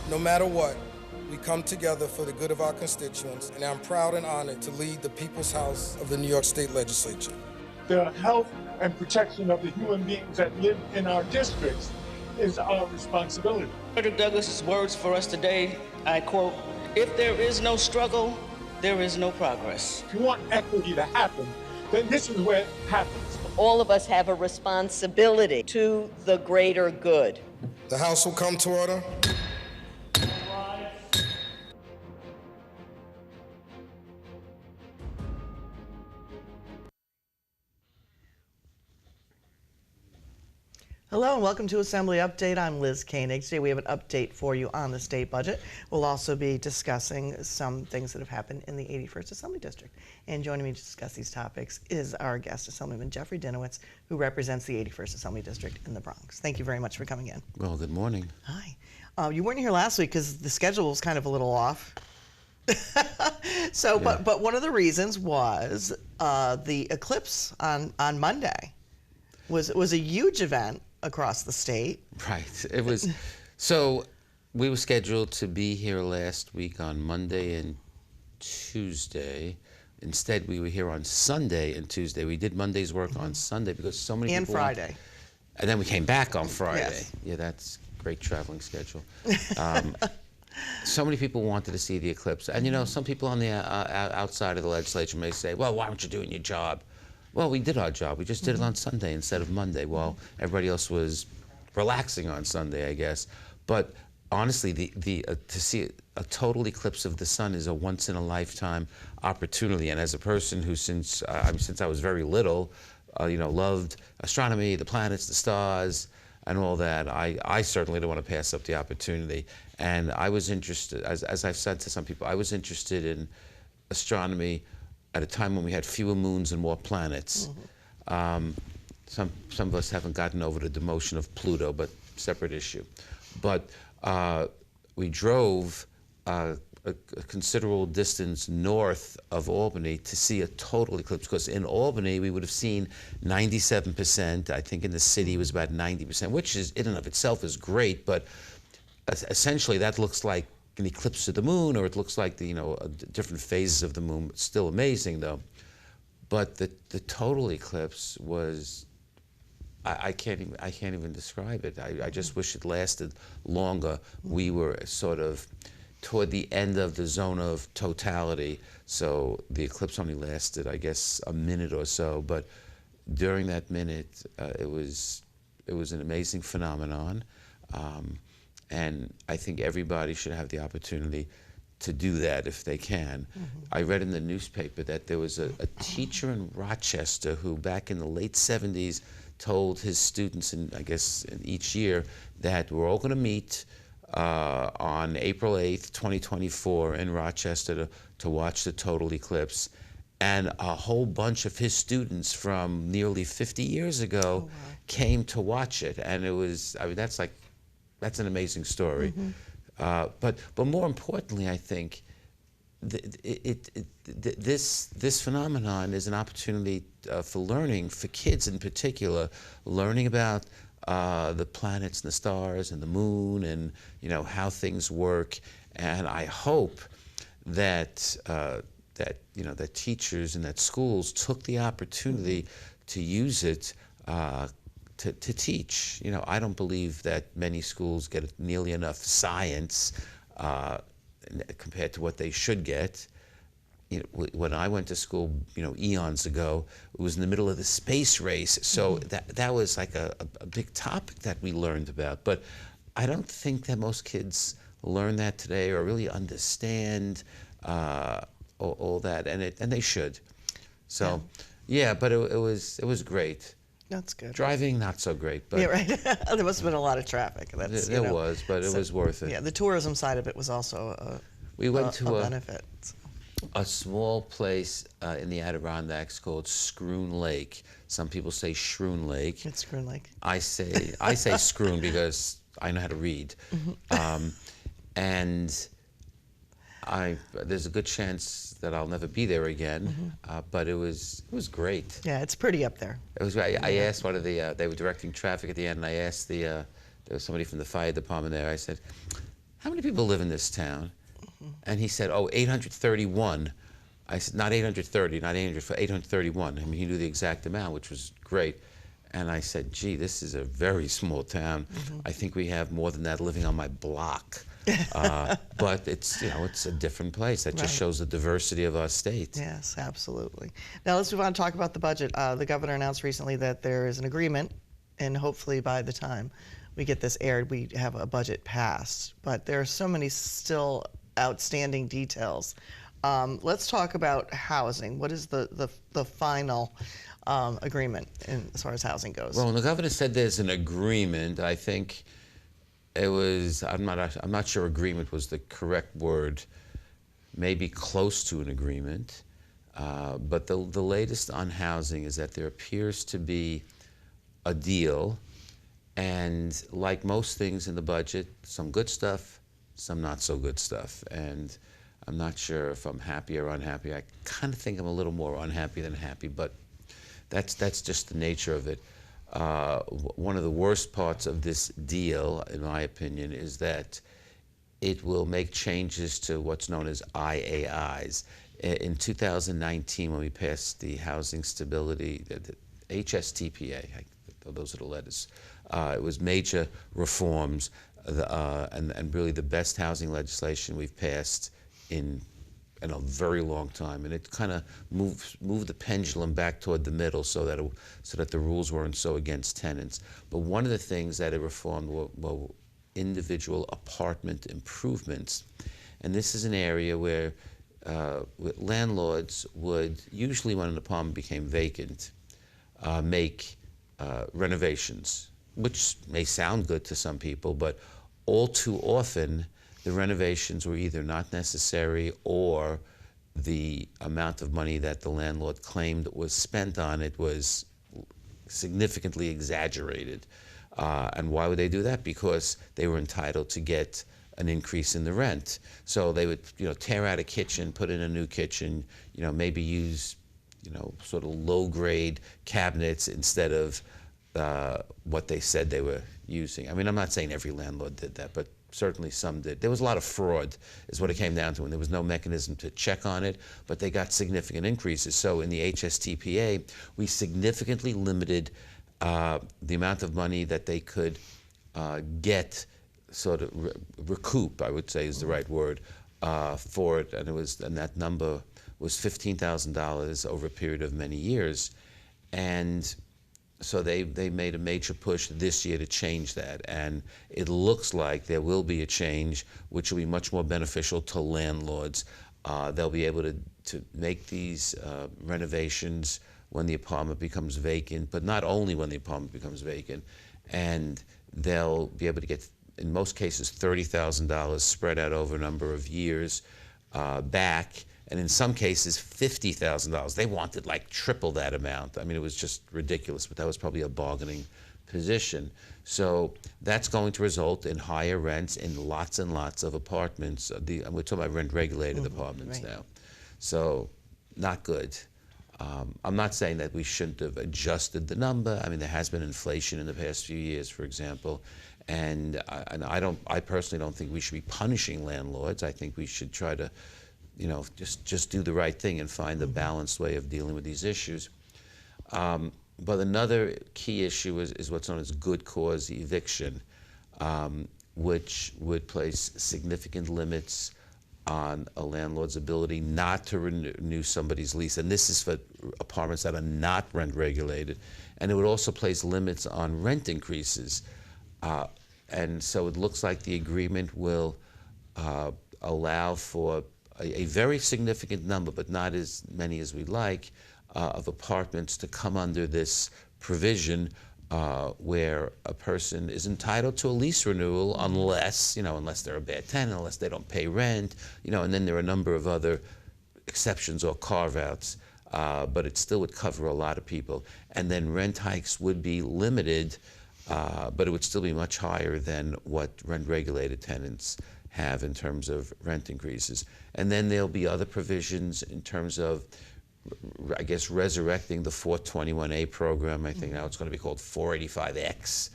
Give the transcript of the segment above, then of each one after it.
No matter what, we come together for the good of our constituents, and I'm proud and honored to lead the People's House of the New York State Legislature. The health and protection of the human beings that live in our districts is our responsibility. Senator Douglas's words for us today, I quote, "If there is no struggle, there is no progress." If you want equity to happen, then this is where it happens. All of us have a responsibility to the greater good. The House will come to order. Hello and welcome to Assembly Update. I'm Liz Koenig. Today we have an update for you on the state budget. We'll also be discussing some things that have happened in the 81st Assembly District. And joining me to discuss these topics is our guest, Assemblyman Jeffrey Dinowitz, who represents the 81st Assembly District in the Bronx. Thank you very much for coming in. Well, good morning. Hi. You weren't here last week because the schedule was kind of a little off. So, yeah. but one of the reasons was the eclipse on Monday was a huge event across the state. Right. It was. So we were scheduled to be here last week on Monday and Tuesday. Instead, we were here on Sunday and Tuesday. We did Monday's work on Sunday because so many people. And Friday. And then we came back on Friday. Yes. Yeah, that's great traveling schedule. So many people wanted to see the eclipse. And you know, some people on the outside of the legislature may say, well, why aren't you doing your job? Well, we did our job. We just did it on Sunday instead of Monday. Well, everybody else was relaxing on Sunday, I guess. But honestly, to see a total eclipse of the sun is a once-in-a-lifetime opportunity. And as a person who, since I was very little, loved astronomy, the planets, the stars, and all that, I certainly don't want to pass up the opportunity. And I was interested, as I've said to some people, I was interested in astronomy at a time when we had fewer moons and more planets. Some of us haven't gotten over the demotion of Pluto, but separate issue. But we drove a considerable distance north of Albany to see a total eclipse, because in Albany we would have seen 97%. I think in the city it was about 90%, which is in and of itself is great, but essentially that looks like an eclipse of the moon, or it looks like the different phases of the moon. It's still amazing though. But the total eclipse was, I can't even describe it. I just wish it lasted longer. We were sort of toward the end of the zone of totality, so the eclipse only lasted, I guess, a minute or so. But during that minute, it was an amazing phenomenon. And I think everybody should have the opportunity to do that if they can. I read in the newspaper that there was a teacher in Rochester who back in the late 70s told his students, I guess each year, that we're all going to meet on April 8th, 2024 in Rochester to watch the total eclipse. And a whole bunch of his students from nearly 50 years ago came to watch it. And it was, that's an amazing story. But more importantly, I think this phenomenon is an opportunity for learning, for kids in particular, learning about the planets and the stars and the moon and how things work. And I hope that that teachers and that schools took the opportunity to use it to teach. I don't believe that many schools get nearly enough science compared to what they should get. When I went to school, eons ago, it was in the middle of the space race, so that was like a big topic that we learned about. But I don't think that most kids learn that today or really understand all that, and they should. So, yeah, but it was great. That's good. Driving, not so great. But yeah, right. There must have been a lot of traffic. There was, but it was worth it. Yeah, the tourism side of it was also we went to a benefit. A small place in the Adirondacks called Scroon Lake. Some people say Shroon Lake. It's Scroon Lake. I say Scroon because I know how to read. And there's a good chance that I'll never be there again, but it was great. Yeah, it's pretty up there. It was great. I asked one of the, they were directing traffic at the end, and I asked there was somebody from the fire department there, I said, how many people live in this town? And he said, oh, 831. I said, not 830, not 800, 831. I mean, he knew the exact amount, which was great. And I said, gee, this is a very small town. I think we have more than that living on my block. But it's, you know, it's a different place. That just shows the diversity of our state. Yes, absolutely. Now let's move on and talk about the budget. The governor announced recently that there is an agreement, and hopefully by the time we get this aired, we have a budget passed. But there are so many still outstanding details. Let's talk about housing. What is the final agreement as far as housing goes? Well, when the governor said there's an agreement, I think it was, I'm not sure agreement was the correct word, maybe close to an agreement. But the latest on housing is that there appears to be a deal, and like most things in the budget, some good stuff, some not so good stuff. And I'm not sure if I'm happy or unhappy. I kind of think I'm a little more unhappy than happy, but that's just the nature of it. One of the worst parts of this deal, in my opinion, is that it will make changes to what's known as IAIs. In 2019, when we passed the Housing Stability, the HSTPA, those are the letters, it was major reforms and really the best housing legislation we've passed in a very long time, and it kind of moved the pendulum back toward the middle so that the rules weren't so against tenants. But one of the things that it reformed were individual apartment improvements, and this is an area where landlords would usually, when an apartment became vacant, make renovations, which may sound good to some people, but all too often the renovations were either not necessary or the amount of money that the landlord claimed was spent on it was significantly exaggerated. And why would they do that? Because they were entitled to get an increase in the rent. So they would, tear out a kitchen, put in a new kitchen, maybe use, sort of low-grade cabinets instead of what they said they were using. I mean, I'm not saying every landlord did that, but certainly some did. There was a lot of fraud, is what it came down to, and there was no mechanism to check on it, but they got significant increases. So in the HSTPA, we significantly limited the amount of money that they could get, sort of recoup, I would say is the right word, for it, and that number was $15,000 over a period of many years. And so they made a major push this year to change that, and it looks like there will be a change which will be much more beneficial to landlords. They'll be able to make these renovations when the apartment becomes vacant, but not only when the apartment becomes vacant, and they'll be able to get, in most cases, $30,000 spread out over a number of years back, and in some cases, $50,000. They wanted like triple that amount. I mean, it was just ridiculous, but that was probably a bargaining position. So that's going to result in higher rents in lots and lots of apartments. We're talking about rent-regulated apartments now. So not good. I'm not saying that we shouldn't have adjusted the number. I mean, there has been inflation in the past few years, for example, and I personally don't think we should be punishing landlords. I think we should try to, just do the right thing and find a balanced way of dealing with these issues. But another key issue is what's known as good cause eviction, which would place significant limits on a landlord's ability not to renew somebody's lease. And this is for apartments that are not rent regulated. And it would also place limits on rent increases. And so it looks like the agreement will allow for a very significant number, but not as many as we'd like, of apartments to come under this provision where a person is entitled to a lease renewal unless, unless they're a bad tenant, unless they don't pay rent, and then there are a number of other exceptions or carve-outs, but it still would cover a lot of people. And then rent hikes would be limited, but it would still be much higher than what rent-regulated tenants have in terms of rent increases. And then there'll be other provisions in terms of, I guess, resurrecting the 421A program. I think now it's going to be called 485X.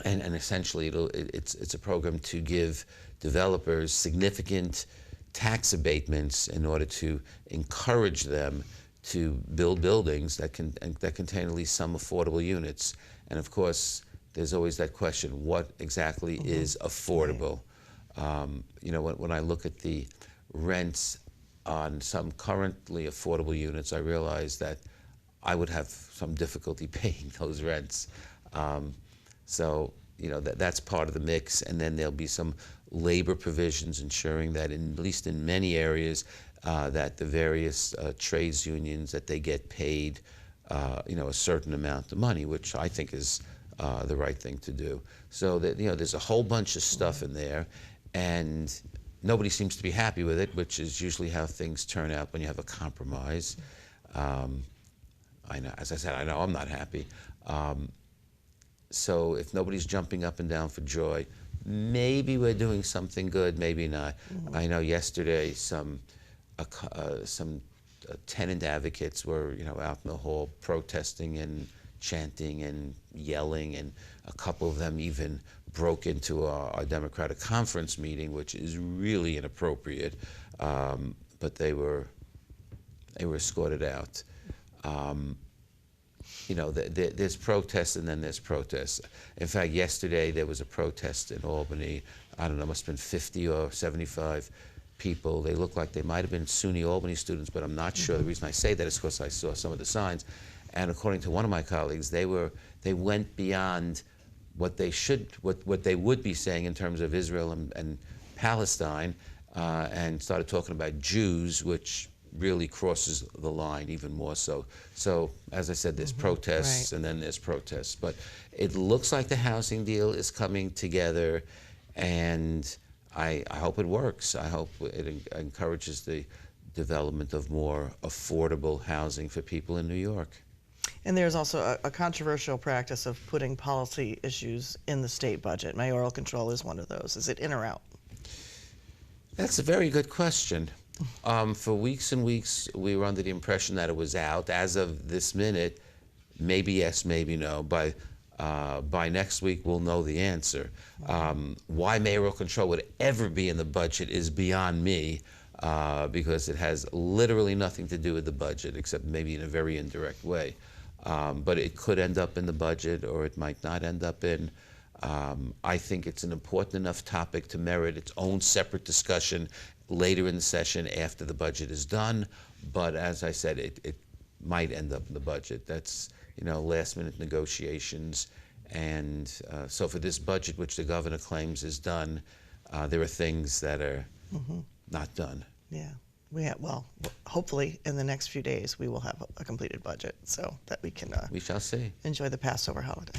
and essentially it's a program to give developers significant tax abatements in order to encourage them to build buildings that contain at least some affordable units. And of course, there's always that question: what exactly is affordable? You know, when I look at the rents on some currently affordable units, I realize that I would have some difficulty paying those rents. So, you know, that's part of the mix. And then there'll be some labor provisions ensuring that, at least in many areas, that the various trades unions, that they get paid, you know, a certain amount of money, which I think is the right thing to do. So that, you know, there's a whole bunch of stuff in there, and nobody seems to be happy with it, which is usually how things turn out when you have a compromise. I know, as I said, I know I'm not happy. So if nobody's jumping up and down for joy, maybe we're doing something good, maybe not. I know yesterday some tenant advocates were, you know, out in the hall protesting and chanting and yelling, and a couple of them even broke into our Democratic conference meeting, which is really inappropriate. But they were escorted out. You know, there's protests and then there's protests. In fact, yesterday there was a protest in Albany. I don't know, must have been 50 or 75 people. They looked like they might have been SUNY Albany students, but I'm not sure. The reason I say that is because I saw some of the signs. And according to one of my colleagues, they went beyond what they would be saying in terms of Israel and Palestine, and started talking about Jews, which really crosses the line even more so. So, as I said, there's protests and then there's protests. But it looks like the housing deal is coming together, and I hope it works. I hope it encourages the development of more affordable housing for people in New York. And there's also a controversial practice of putting policy issues in the state budget. Mayoral control is one of those. Is it in or out? That's a very good question. For weeks and weeks, we were under the impression that it was out. As of this minute, maybe yes, maybe no. By next week, we'll know the answer. Why mayoral control would ever be in the budget is beyond me, because it has literally nothing to do with the budget, except maybe in a very indirect way. But it could end up in the budget, or it might not end up in. I think it's an important enough topic to merit its own separate discussion later in the session after the budget is done. But as I said, it might end up in the budget. That's, you know, last-minute negotiations. And so for this budget, which the governor claims is done, there are things that are not done. Yeah. Well, hopefully in the next few days we will have a completed budget so that we can we shall see. Enjoy the Passover holiday.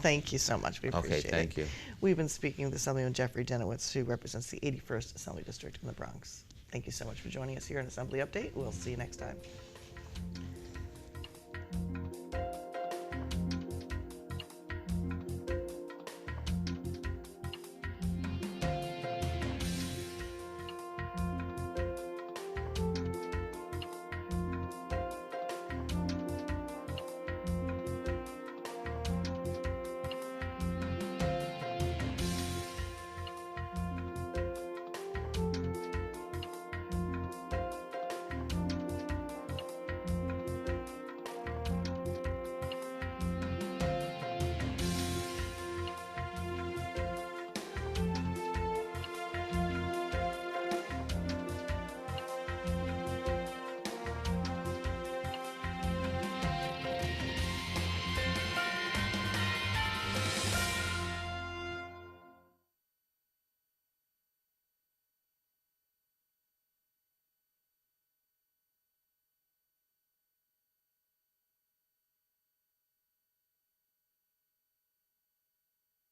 Thank you so much. We appreciate it. Okay, thank you. We've been speaking with Assemblyman Jeffrey Dinowitz, who represents the 81st Assembly District in the Bronx. Thank you so much for joining us here on Assembly Update. We'll see you next time.